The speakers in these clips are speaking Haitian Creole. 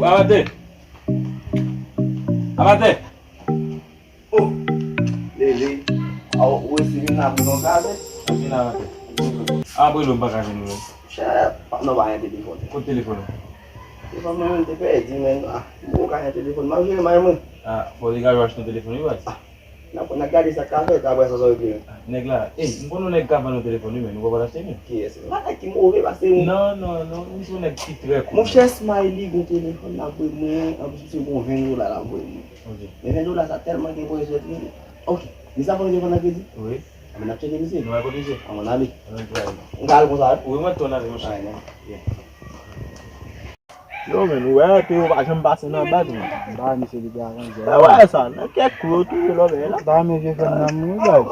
Abate. Abate. Oh, Lele. Ou esse na não casa? Aqui na Abate. Ah, foi no bagagem no. Não vai ter telefone. Com telefone. Telefone não tem perdi, men. Ah, vou ganhar telefone, mas eu mais mano. Ah, pode ligar eu acho no telefone vai. Na casa essa casa tá boa essa só aqui. Negla. Não não leg cava no telefone mesmo, não vou falar assim. Que é isso? Mas que morrer vai ser. Não, isso não é que treco. Mon cher smiley com telefone na boa mãe, a pessoa com 20 dollars na boa mãe. OK. Mais 20 dollars ça tellement que pour essayer. OK. Vous savez comment on a dit? Oui. On a checké ici. Não vai acontecer. On a dit. On On garde comme ça. Oui, moi tornar eu Ai, né? Yo men, wè te yo pa jom basen nan bad men. Da mi se li aranje. Wè sa, nan ke klo tou yo lo men la. Da mi je fen nan mou guys.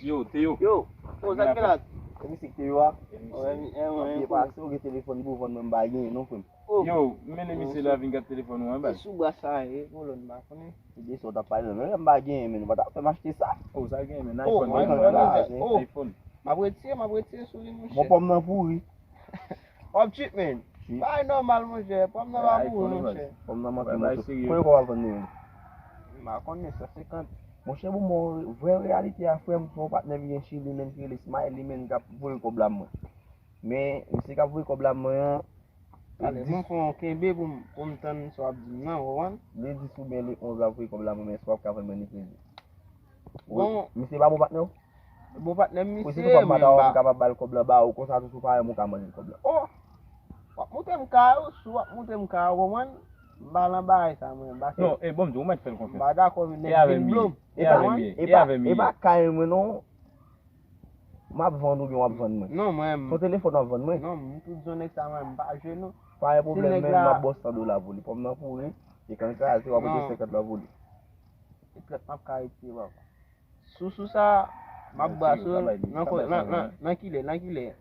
Yo, Teo. Yo, oh ça que là. Emi sik te yo a. E pa se ou ge telefon pou von men bagay non fem. Yo, mene mi se la vinga telefone ou ba. Sou ba sa e, volon ba kone. Se de so ta pale men bagay men, ba ta fe m'achete sa. Oh, ça gagne men Oh, iPhone. iPhone. Ma bretiye sou li mon Mon pomme nan pourri. Hop chip men. Ba normal mon cher, pom nan ba pou mon cher. Pomme nan Ouais, manque. sérieux. Combien qu'on va vendre? Ma kone 150. Mon cher, mon vraie réalité à faire, mon partenaire vient chez lui, même les smile, même qui a voulu qu'on blâme. Mais, c'est qu'il a voulu qu'on blâme. Ale, mon kon kebe pou m'tan so ap di nan, ouwan. Les 10 ou bien les 11 a voulu qu'on blâme, mais soit qu'à faire manipuler. Bon, Mais c'est pas mon partenaire? bon patne mi Ou se, c'est comme madame men ba. capable de combler ba ou comme ça tout pareil mon camarade combler. Oh, wap moutem ka yo, sou wap moutem ka ouwan. Ba lan ba sa men, ba se. Non, bon, Dieu, moi te faire confiance. Ba da kon E ave nek mi. blom. E ave mi. Et pas carrément non. M'a vendre ou bien m'a vendre moi. Non, mwen. Son téléphone m'a vendre moi. Non, mwen tout zon ek sa mwen, ba je nou. Pas de problème nèg même là- m'a boss $100 pour lui. Pour me pour lui. Et quand ça c'est va Non. payer $50 pour lui. E plet map ka iti ba. Sou sa, map ba sou, nan kile.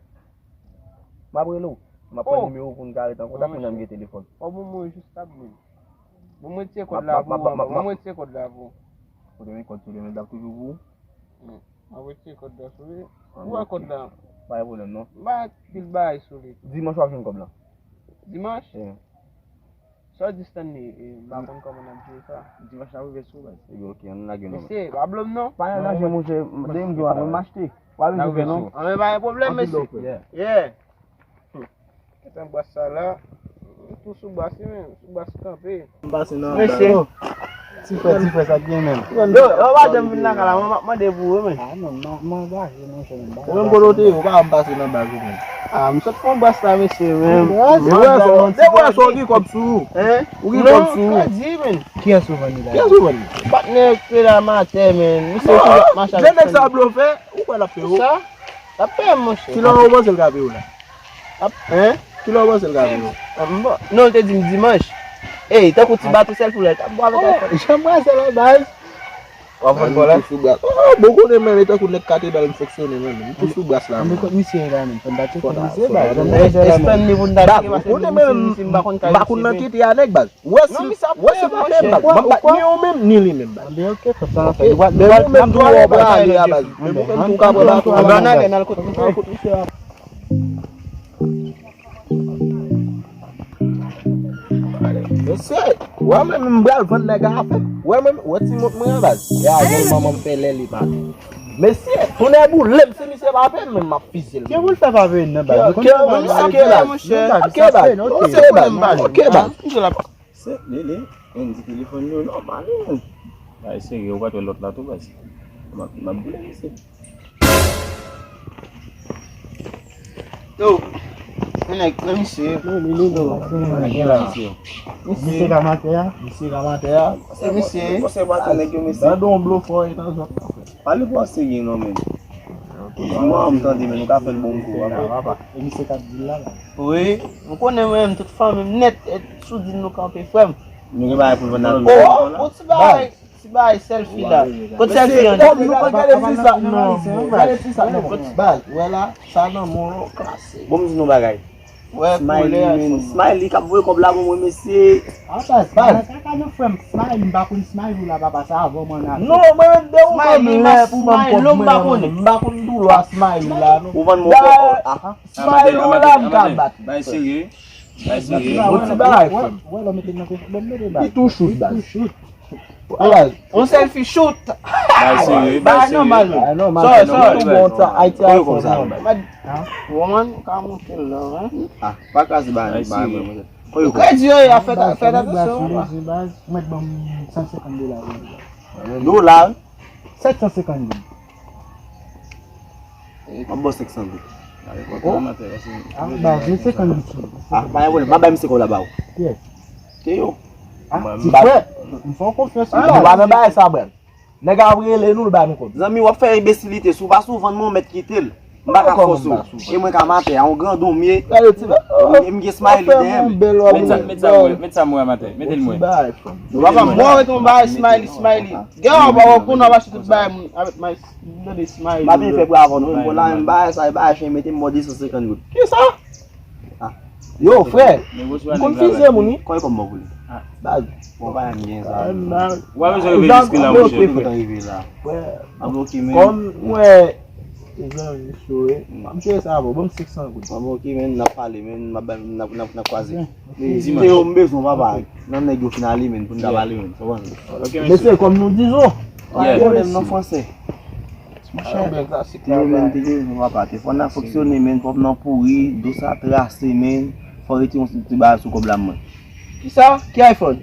M'a brelo. M'a Oh. prendre numéro pour nous garder en contact pour nous téléphone. O mwen just tab men. Mwen tiye kod la pou, mwen tiye kod la pou. Pour donner compte sur le toujours vous. Mwen tiye kod la sou li. Ou kod la? Pas de problème non. Ba pil bay sou li. Dimanche on va comme là. Dimanche? Yeah. So distan ni, ba kon koman nan tiye sa. Dimanche a ouvert sou ba. C'est OK, on a gagné. Mese, ba blom non? Pas là j'ai mon cher, dem doit m'acheter. Pas Là, le non? non. An men ba yon problem mese? Yeah. Yeah. Etan bas sa la, tout sou basi men, sou basi kampe. Basen nan Mese. bad. Ti fè sa bien men. Yo, Yo ba dem vin nan kala, man de pou men. Ah non, man ba je non se men. Ou men bolo te yo pa basen nan bad men. Ah, msot fon bas la mese men. De wè so di kop sou. Hein? Ou ki Non, kop sou. ka di men. Ki a sou vani la? Kè sou wan? Patne pe la mate men. Mse Non, ki machan. Gen nek sa blo fe, ou kwa la pe ou? Sa? La pe monshe. Ki la ou ban sel ka pe ou la? Hein? Ki la ou ban sel ka pe ou? Non, te di dimanche. Hey, ta kouti batou sel pou lè. Ta bo avè ta. Jamwa se la baz. Wafon bo la? Boko de men ete kou nek kate dal infeksyon men. Mtou sou bas la. Mbe kot misye la men. Fondate Fondate, misye fondate. ba. Espen ni vunda Bak, ki ou de men bakun nan kiti anek baz. Non, mi sa Wè se pe, pa monshe. pe baz. Mba ni ou men ni li men baz. Ambe ok, fasa Men ou men dwa ou bla ali a baz. Men ou men tou ka bla tou. Ambe anan gen al kote misye. Mese, wè men mbral vand nega afe. Wè men, wè ti mwen baz. Ya, gen maman fe lè li baz. Mese, tou ne bou lem se mi se pa fe men ma fisil. Ke vou l fè pa ve nan ba? Ke wè ake baz. Ake baz. Ose baz. Ake baz. Se, le, en di telefon yo normal. Ay, sérieux, ou pas de l'autre là tout bas. Ma boule mese. Yo, menek, nan misye. Misye kamate ya. Mese kamate ya. Se misye. Ose bate nek yo mese. Dan don blo fo itan so. Pali pou ase gen non men. Mwen am tande men, nou ka fel bon kou. Misye kat di la la. Oui, mwen konen men, tout fam net et sou di nou kampe fwem. Nou gen baye pou vende nan. Oh, ou ti bay? Si ba selfie la. Kote Mese, selfie an. nou kon gade ti sa, non, gade ti sa, non, bal, wè la, sa nan moun klase. Bon mzi nou bagay. Ouais, Smiley kap vwe kob la mwen mese. Bal. Non, mwen de ou Smiley, mwen pou Smiley, mwen mbakone. mbakone dou lo a Smiley la. Ou van mwen Da, Smiley ou la mka bat. Bay seri. Bay seri. Ou ti bagay. I tou shoot bal. Alay. On selfie shoot. Bay seri. Ba Bay normal. seri. I know, man. Sorry, I sorry. know about IT Koyo iPhone. kon sa. Woman, ka moun tel la, hein. Ah, pa kasi ba Bay ba seri. mwen. Koyo kon. Kwe diyo ya fè attention. Nou la, 750. mwen bo 600. Bah, je sais quand Ah, ba yon, mwen bay mse ko la ba ou. Yes. Ke yo. Tu peux, il faut confiance. Nou ba men bay sa bwen. Nega aprele nou ba men kon. Zami wap fè imbécilité sou ba sou van moun met kitel. Mba ka foso. E mwen ka mate an grandon miye. Gade ti ba. Mge Smiley dem. Met sa mwen mate. Met el mwen. Wapa mwen ton ba smiley. Gen wap wap kon wap chite ba moun avec my bloody smiley. Mba bin fè bravo nou. Mbo la mba sa ba chen mette modi 150 gout. Ki sa? Yo, frère. Konfize moun ni. Koy kon mbo vouli. Bag. Mbo ba yon gen sa. Wè mwen se revè diski la mwen Mwen chè. kon rive la. Mbo ki men. Kom mwen mche sa bo, bom 600 gout. Mbo ki men na pale men na kwaze. Dimanche. Te yo mbezon wapa. Nan neg yo finali men pou nda bale men. So wan. Mese kom nou dizo. Yeah. Yo dem nan franse. Klasik Yo la men ba. te gen wapa. Te fon nan foksyone men. Pop nan pouri. Dosa trase men. Fon reti yon ti ba sou kob la men. Ki sa? Ki iPhone?